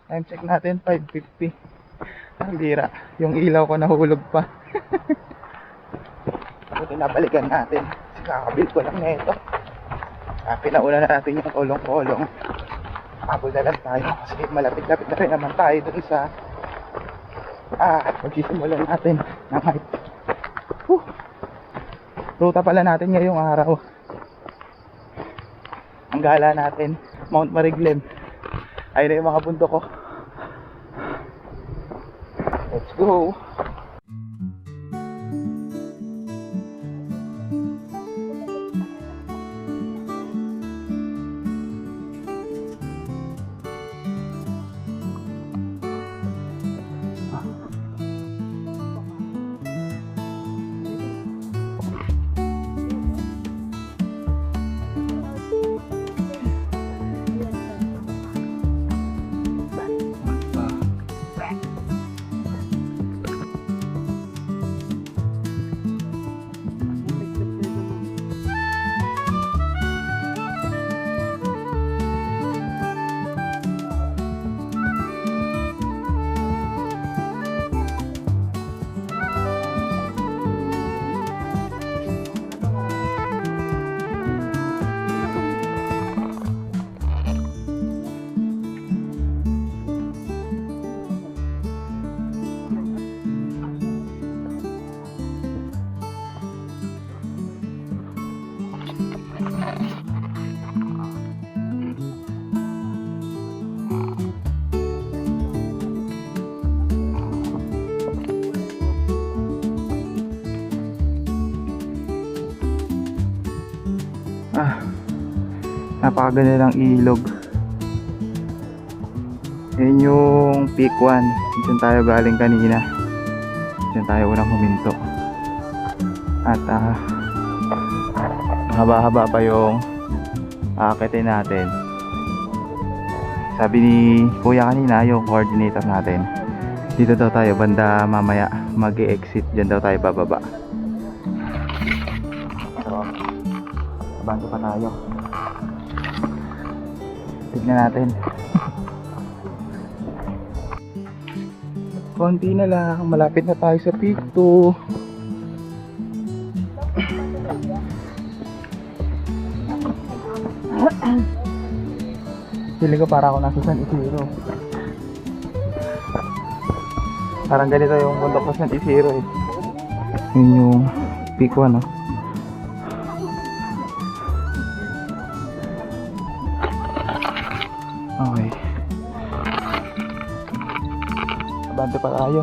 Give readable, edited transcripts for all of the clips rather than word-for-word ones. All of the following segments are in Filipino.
Time check natin, 5:50. Ang lira. Yung ilaw ko nahulog pa. Ito nabalikan natin. Kakabil ko lang na ito. Pinauna na natin yung kolong-kolong. Habol na lang tayo kasi malapit-lapit na rin naman tayo dun sa pagsisimula natin ng hike. Ruta pala natin ngayong araw. Ang gala natin, Mount Mariglem. Ayun na yung mga bundok ko. Let's go! Napakaganda ng ilog. Yan yung peak 1. Diyan tayo galing kanina. Diyan tayo unang huminto. At haba-haba pa yung aakitin natin. Sabi ni kuya kanina, yung coordinator natin, dito daw tayo banda mamaya mag-e-exit. Diyan daw tayo bababa. So, abanto pa tayo. Tignan natin. Konti na lang, malapit na tayo sa peak 2. Feeling ko para ako nasa San Isidro. Parang ganito yung bundok sa San Isidro eh. Yun yung peak 1 oh. Okay. Abante pa tayo.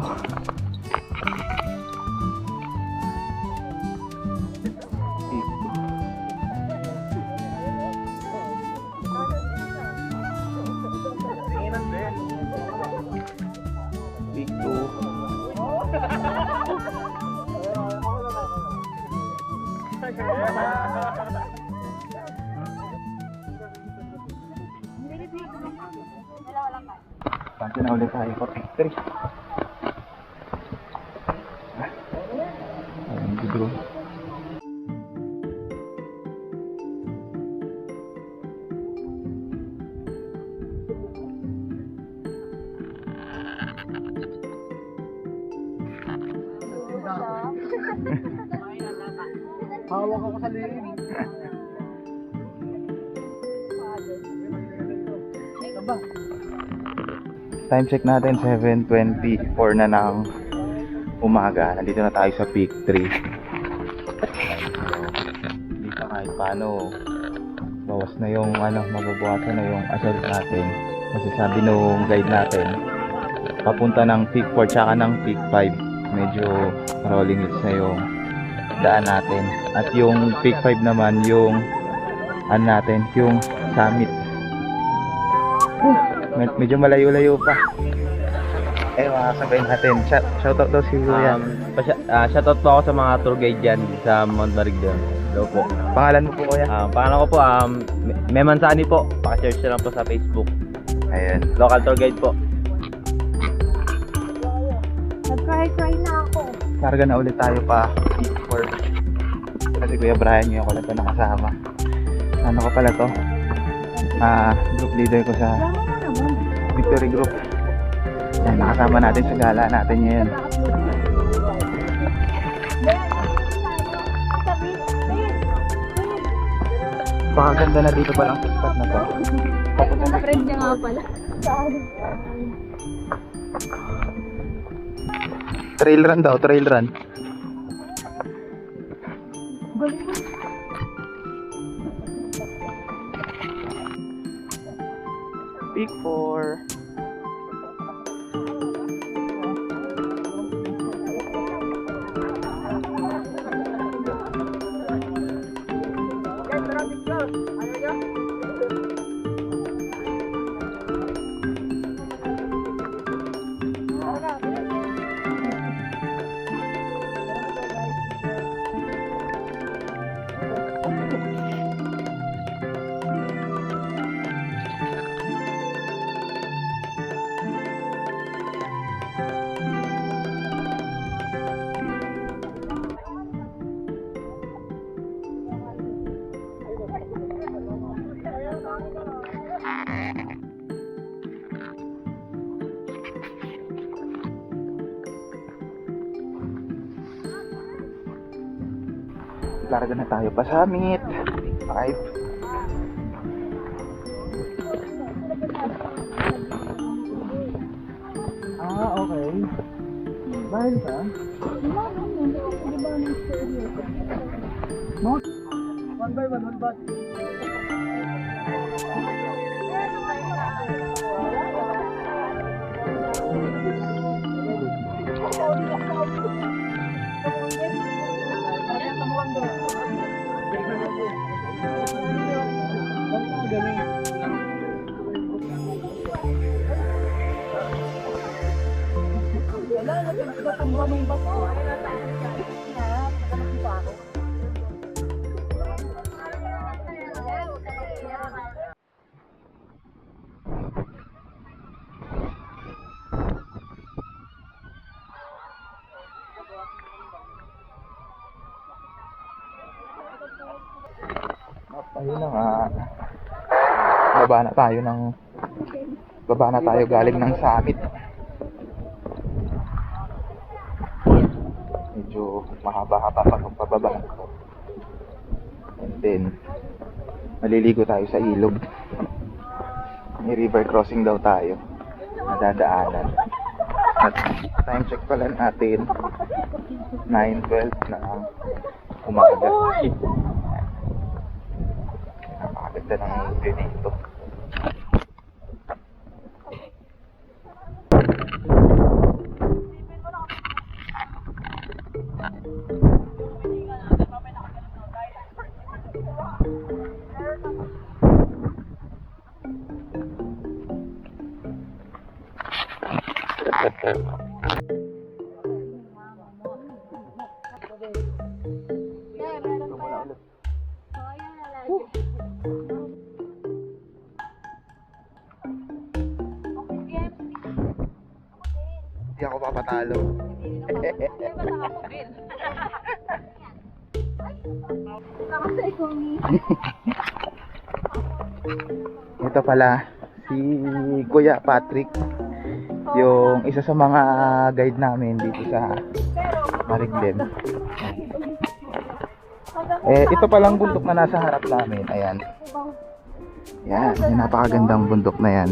Big 2. Panti na ulit tayo for victory. Ayun, bidro. Hawak ako sa liin. Aba. Time check natin 7:24 na ng umaga. Nandito na tayo sa peak 3. Dito kahit paano bawas na yung mababawasan na yung assault natin. Kasi sabi nung guide natin, papunta ng peak 4 tsaka ng peak 5, medyo rolling hills na yung daan natin. At yung peak 5 naman yung natin, yung summit. Medyo malayo-layo pa. Mga kasabay natin. Shoutout daw si Kuya. Shoutout po ako sa mga tour guide dyan sa Mount Mariglem. Hello po. Pangalan mo po Kuya? Pangalan ko po, Memansani po. Paka-search na lang po sa Facebook. Ayan. Local tour guide po. Nag-try na ako. Karga na ulit tayo pa peak 4. Kasi Kuya Brian yung ako lang ito nakasama. Ano ko pala to? Group leader ko sa Victory Group. Yan, nakasama natin sa gala natin ngayon. Pakaganda na dito pa lang sa spot na to. Papunta na. Friend niya nga pala. Trail run daw, trail run. Peak 4. Larga na tayo pa summit. 5. Okay. Bahil ka? No? 1 by 1 by. Ayun na nga. Baba na tayo galing ng summit. Medyo mahaba-haba pa itong pababa. And then maliligo tayo sa ilog. May river crossing daw tayo nadadaanan. At time check pala natin 9:12 na umaga. Napakaganda ng view dito. Hindi ako papatalo. Ito pala si Kuya Patrick, yung isa sa mga guide namin dito sa Mariglen. Ito palang bundok na nasa harap namin. Ayan. Yan, yung napakagandang bundok na yan.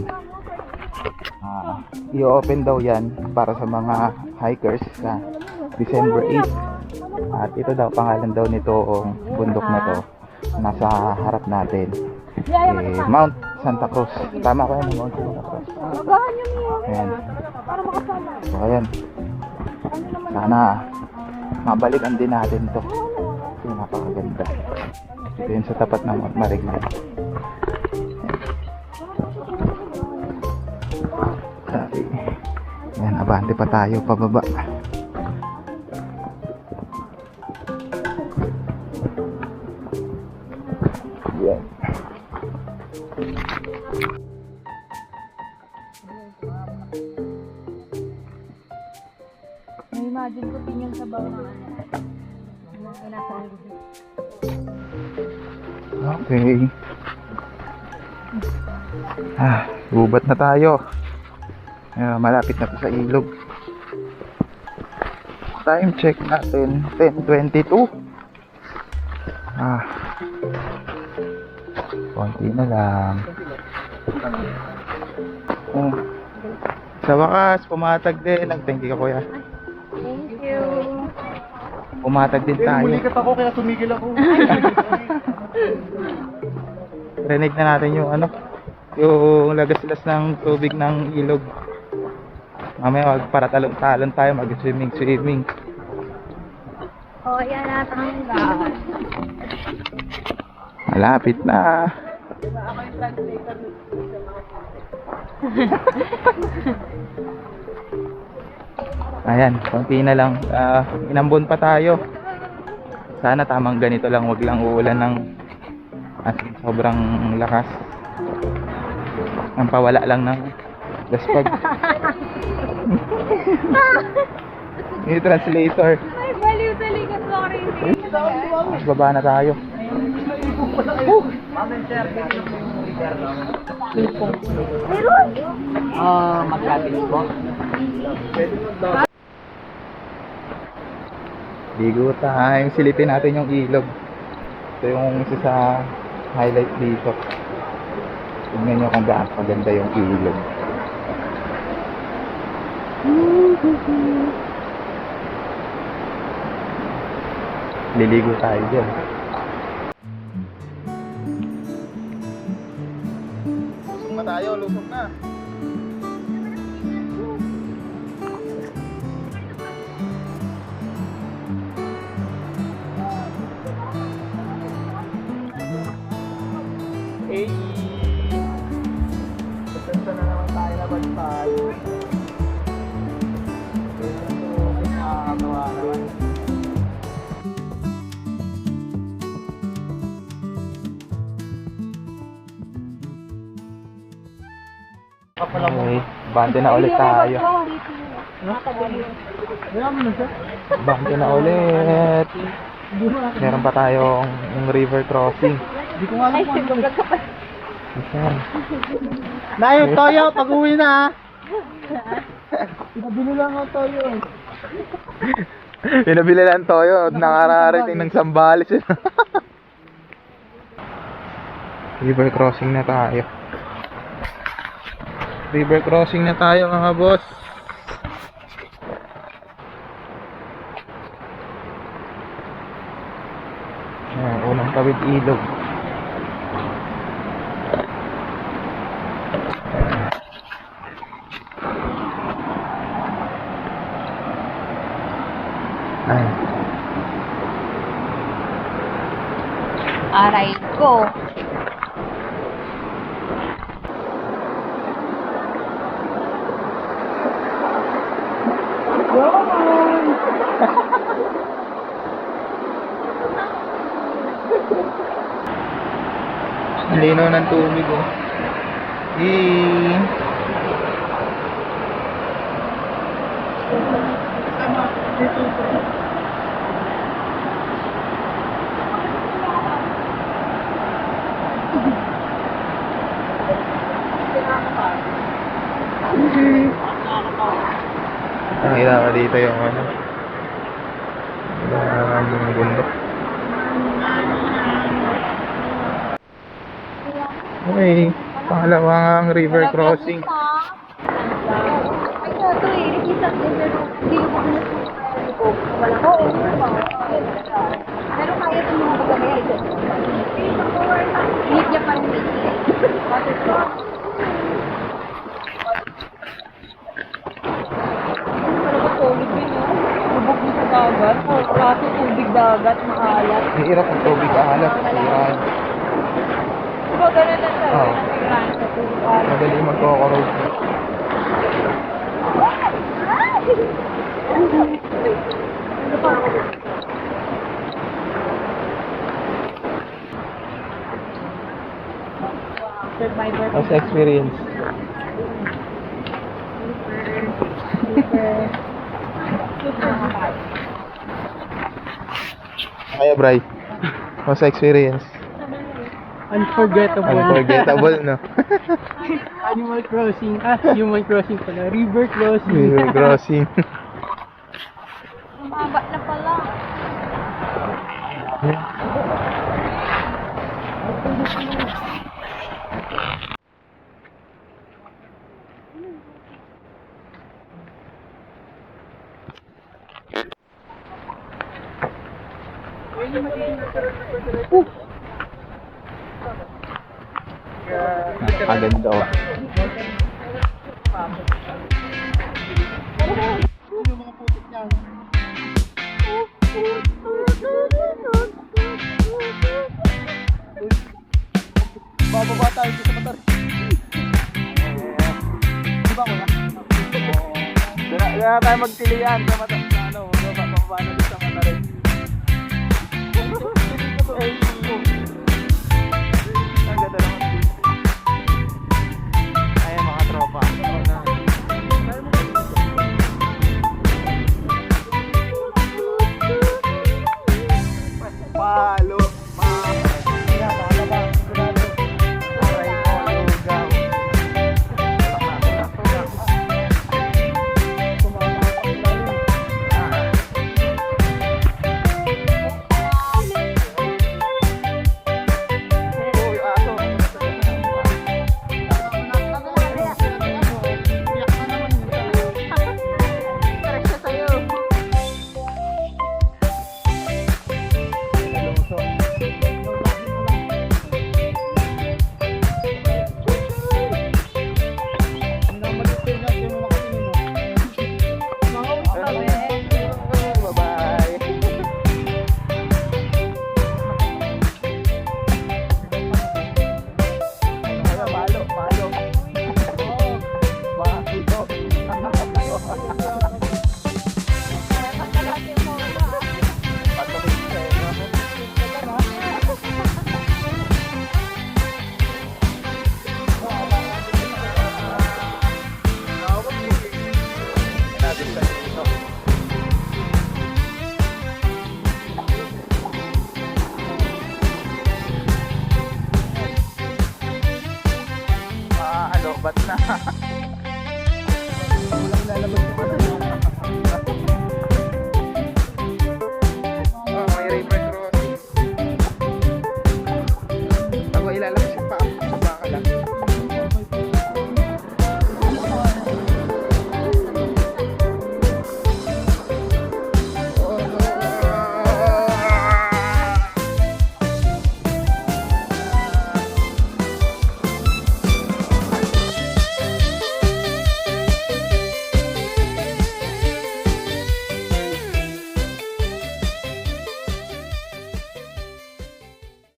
I-open daw yan para sa mga hikers sa December 8. At ito daw, pangalan daw nitong bundok na to nasa harap natin, Mount Santa Cruz. Tama ko yan, Mount Santa Cruz. Ayan. So ayan, sana mabalikan din natin to. Ito yung napakaganda. Ito yun sa tapat ng Mount Mariglan. Ayan, abante pa tayo pababa. Ayan. Na-imagine ko tingin sa bawah. Okay. Gubat na tayo. Malapit na po sa ilog. Time check natin, 10:22. Konti na lang. Sa wakas, pumatag din. Thank you, kuya. Thank you. Pumatag din tayo. Mulikat ako kaya tumigil ako. Rinig na natin yung yung lagaslas ng tubig ng ilog. Mamaya magparatalon-talon tayo, mag-swimming. Oh, yan natanggal. Malapit na. Ayan, konti na lang. Inambon pa tayo. Sana tamang ganito lang, wag lang uulan ng sobrang lakas. Ang pawala lang ng gaspag. Yung translator. Ay, baliw talaga. Sorry. Baba na tayo. Magkatis po. Ligo tayo. Silipin natin yung ilog. Ito yung isa sa highlight dito. Tingnan nyo kung gaano kaganda yung ilog. Liligo tayo dyan. Lusog na tayo, lusog na. Hey! Pasensya na naman tayo na bantay. Nakakatawa naman. Okay, bante na ulit tayo. Bante na ulit. Meron pa tayong yung river crossing. Hindi ko nga alam kung ano. Isa. Nayo, Toyo, pag-uwi na. Pinabili lang ako Toyo. Pinabili lang toyo, nakararating ng Sambales. River crossing na tayo. River crossing na tayo mga boss. Unang tawid ilog. Ay. Aray ko. Lino ng tubig oh. Nakita ka dito yung yung bundok. Okay, pangalawang river crossing. Ay, ito eh. Nakita ko pero hindi ko pa nasunod ko. Wala ko. Pero kaya ito mga bagay ito. Hindi niya pa rin water ko. Talaga tubig yun, no? Lubog mo sa dagat. Kaso tubig dagat, maalat. Hirap ang tubig ahalat. Hirap. Diba ganun lang tayo? Oo. Nagkakaroon sa tubig alat. Madali magkakaroon. Ano pa ako? Survivor. As experience. Kaya Bray. Mas experience. Unforgettable. Unforgettable, no? Animal Crossing. Human Crossing pala. River Crossing. River crossing. Mahaba na pala. Napakaganda, oh. Bababa tayo dito sa mata. Di ba ko na? Kaya tayo magtilian sa mata. Sa ano, bababa na dito sa mata rin. Ang ganda naman dito. Ayan mga tropa. Palo. Ba't na? Walang lalabas